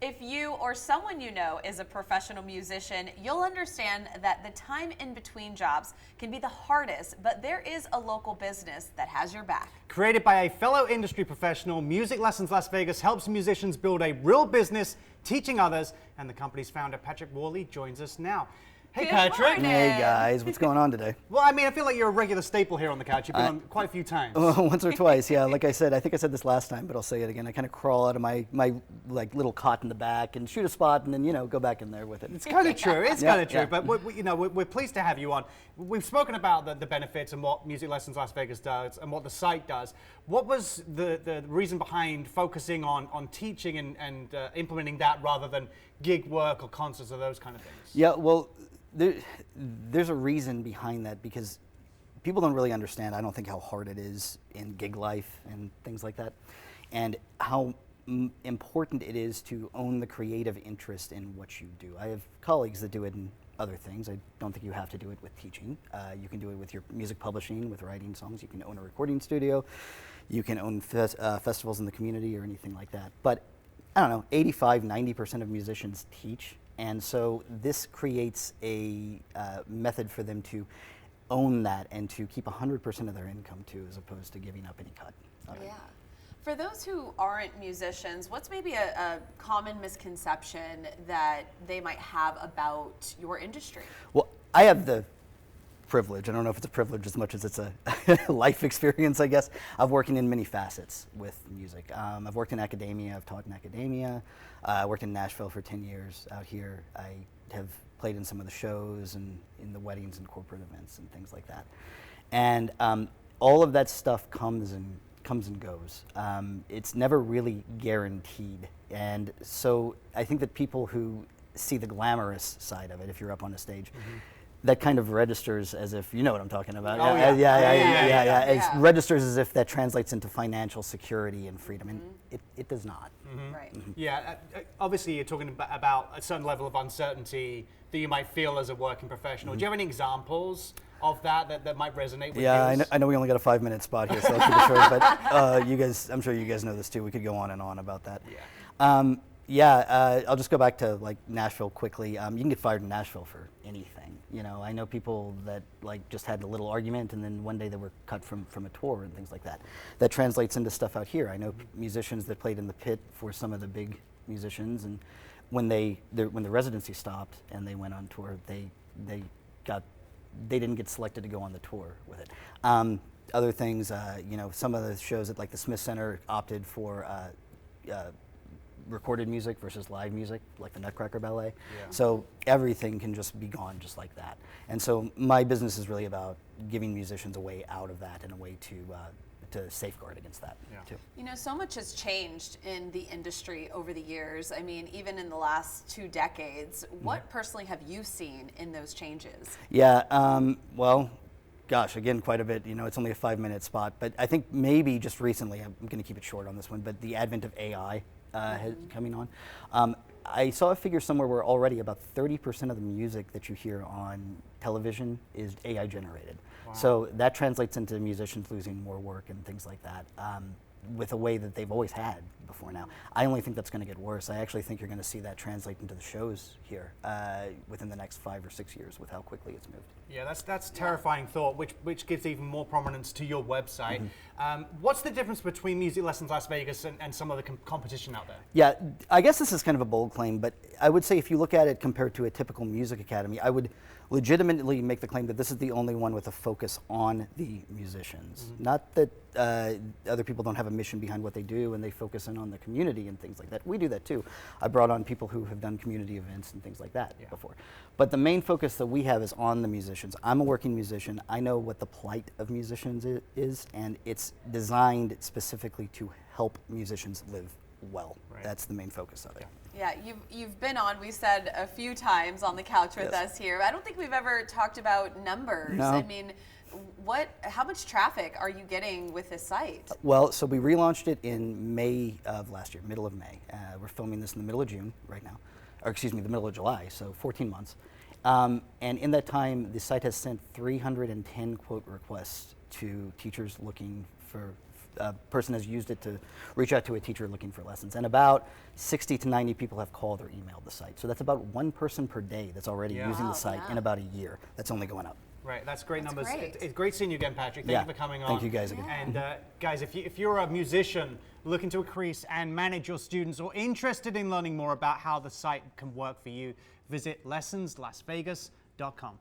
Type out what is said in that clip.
If you or someone you know is a professional musician, you'll understand that the time in between jobs can be the hardest, but there is a local business that has your back. Created by a fellow industry professional, Music Lessons Las Vegas helps musicians build a real business, teaching others, and the company's founder, Patrick Worley, joins us now. Hey, Good Patrick. morning. Hey guys, what's going on today? Well, I mean, I feel like you're a regular staple here on the couch. You've been on quite a few times. Once or twice, yeah. Like I said, I think I said this last time, but I'll say it again. I kind of crawl out of my like little cot in the back and shoot a spot, and then go back in there with it. It's kind of true. It's Yeah, kind of true. yeah. But we're pleased to have you on. We've spoken about the benefits and what Music Lessons Las Vegas does and what the site does. What was the reason behind focusing on teaching and implementing that rather than gig work or concerts or those kind of things? Yeah, well, there's a reason behind that because people don't really understand, I don't think, how hard it is in gig life and things like that, and how important it is to own the creative interest in what you do. I have colleagues that do it in other things. I don't think you have to do it with teaching. You can do it with your music publishing, with writing songs. You can own a recording studio. You can own festivals in the community or anything like that. But I don't know, 85, 90% of musicians teach. And so this creates a method for them to own that and to keep 100% of their income too, as opposed to giving up any cut. Yeah. For those who aren't musicians, what's maybe a common misconception that they might have about your industry? Well, I have the privilege, I don't know if it's a privilege as much as it's a life experience, I guess, of working in many facets with music. I've worked in academia, I've taught in academia, I worked in Nashville for 10 years out here. I have played in some of the shows and in the weddings and corporate events and things like that. And all of that stuff comes and goes. It's never really guaranteed. And so I think that people who see the glamorous side of it, if you're up on a stage, that kind of registers as if, you know what I'm talking about. Oh, yeah. It Yeah. registers as if that translates into financial security and freedom, and it does not. Right. Yeah, obviously you're talking about a certain level of uncertainty that you might feel as a working professional. Do you have any examples of that might resonate with you? Yeah, I know we only got a 5-minute spot here, so I'll keep it short, but you guys, I'm sure you guys know this too. We could go on and on about that. Yeah. I'll just go back to like Nashville quickly. You can get fired in Nashville for anything. I know people that like just had a little argument and then one day they were cut from a tour and things like that. That translates into stuff out here. I know musicians that played in the pit for some of the big musicians, and when the residency stopped and they went on tour, they didn't get selected to go on the tour with it. Other things, some of the shows at like the Smith Center opted for recorded music versus live music, like the Nutcracker Ballet. Yeah. So everything can just be gone just like that. And so my business is really about giving musicians a way out of that and a way to safeguard against that too. So much has changed in the industry over the years. I mean, even in the last 2 decades. What personally have you seen in those changes? Yeah, well, gosh, again, quite a bit. It's only a 5-minute spot, but I think maybe just recently, I'm going to keep it short on this one, but the advent of AI coming on. I saw a figure somewhere where already about 30% of the music that you hear on television is AI generated. Wow. So that translates into musicians losing more work and things like that, with a way that they've always had before now. I only think that's going to get worse. I actually think you're going to see that translate into the shows here within the next 5 or 6 years with how quickly it's moved. Yeah, that's terrifying thought, which gives even more prominence to your website. What's the difference between Music Lessons Las Vegas and some of the competition out there? Yeah, I guess this is kind of a bold claim, but I would say if you look at it compared to a typical music academy, I would legitimately make the claim that this is the only one with a focus on the musicians. Not that other people don't have a mission behind what they do and they focus in on the community and things like that. We do that too. I brought on people who have done community events and things like that before. But the main focus that we have is on the musicians. I'm a working musician. I know what the plight of musicians is, and it's designed specifically to help musicians live well. Right. That's the main focus of it. Yeah, you've been on, we said a few times on the couch with us here. I don't think we've ever talked about numbers. No. I mean, how much traffic are you getting with this site? Well, so we relaunched it in May of last year, middle of May. We're filming this in the middle of June right now, or excuse me, the middle of July, so 14 months. And in that time, the site has sent 310 quote requests to teachers looking a person has used it to reach out to a teacher looking for lessons. And about 60 to 90 people have called or emailed the site. So that's about one person per day that's already Yeah. using Wow, the site yeah. in about a year. That's only going up. Right, that's great That's numbers. great. It's great seeing you again, Patrick. Thank Yeah, you for coming on. thank you guys again. And guys, if you're a musician looking to increase and manage your students or interested in learning more about how the site can work for you, visit lessonslasvegas.com.